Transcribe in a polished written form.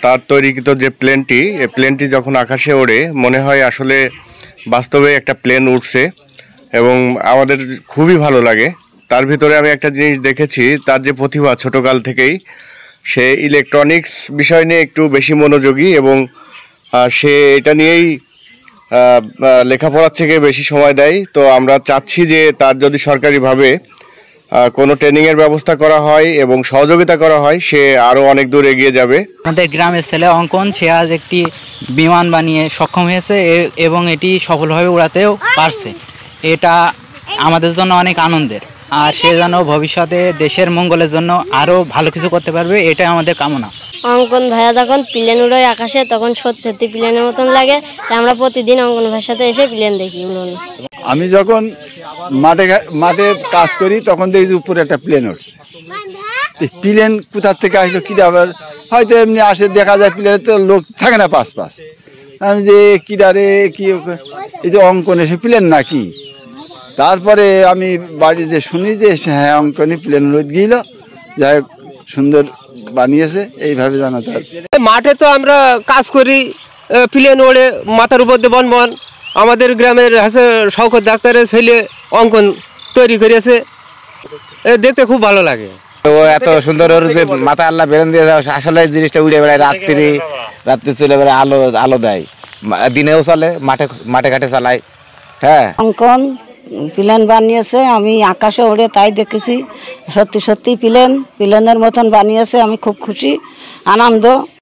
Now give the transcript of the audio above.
তার তৈরিকৃত যে প্লেনটি, এই প্লেনটি যখন আকাশে ওড়ে মনে হয় আসলে বাস্তবে একটা প্লেন উঠছে এবং আমাদের খুবই ভালো লাগে। তার ভিতরে আমি একটা জিনিস দেখেছি, তার যে প্রতিভা ছোটকাল থেকেই, সে ইলেকট্রনিক্স বিষয় নিয়ে একটু বেশি মনোযোগী এবং সে এটা নিয়েই লেখাপড়ার থেকে বেশি সময় দেয়। তো আমরা চাচ্ছি যে তার যদি সরকারিভাবে কোনো ট্রেনিংয়ের ব্যবস্থা করা হয় এবং সহযোগিতা করা হয়, সে আরও অনেক দূর এগিয়ে যাবে। আমাদের গ্রামের ছেলে অঙ্কন, সে আজ একটি বিমান বানিয়ে সক্ষম হয়েছে এবং এটি সফলভাবে উড়াতেও পারছে। এটা আমাদের জন্য অনেক আনন্দের, আর সে যেন ভবিষ্যতে দেশের মঙ্গলের জন্য আরও ভালো কিছু করতে পারবে, এটাই আমাদের কামনা। অঙ্কন ভাইয়া যখন প্লেন উড়ায় আকাশে তখন সত্যি প্লেনের মতন লাগে। আমরা প্রতিদিন অঙ্কন ভাইয়ের সাথে এসে প্লেন দেখি উড়ানো। আমি যখন মাঠে কাজ করি তখন দেখি উপরে একটা প্লেন উঠছে। প্লেন কোথার থেকে আসলো কিনা, আবার হয়তো এমনি আসে, দেখা যায় প্লেনে তো লোক থাকে না পাশ। আমি যে কিডারে কি এই যে অঙ্কন এসে প্লেন নাকি, তারপরে আমি বাড়ি যে শুনি যে হ্যাঁ অঙ্কনই প্লেন উড়ে গিয়েছিল, যাই হোক সুন্দর বানিয়েছে। এইভাবে জানা তার মাঠে তো আমরা কাজ করি, প্লেন ওড়ে মাথার উপর দিয়ে বন আমাদের গ্রামের আছে শওকত ডাক্তারের ছেলে অঙ্কন তৈরি করেছে, দেখতে খুব ভালো লাগে। ও এত সুন্দর ওর যে মাথা আল্লাহ বেরেন দিয়ে আসলে জিনিসটা উড়ে বেড়ায়, রাত্রি চলে বেড়ায়, আলো দেয়, দিনেও চলে, মাঠে ঘাটে চালায়। হ্যাঁ, অঙ্কন প্লেন বানিয়েছে, আমি আকাশে ওড়ে তাই দেখেছি। সত্যি প্লেনের মতন বানিয়েছে, আমি খুব খুশি, আনন্দ।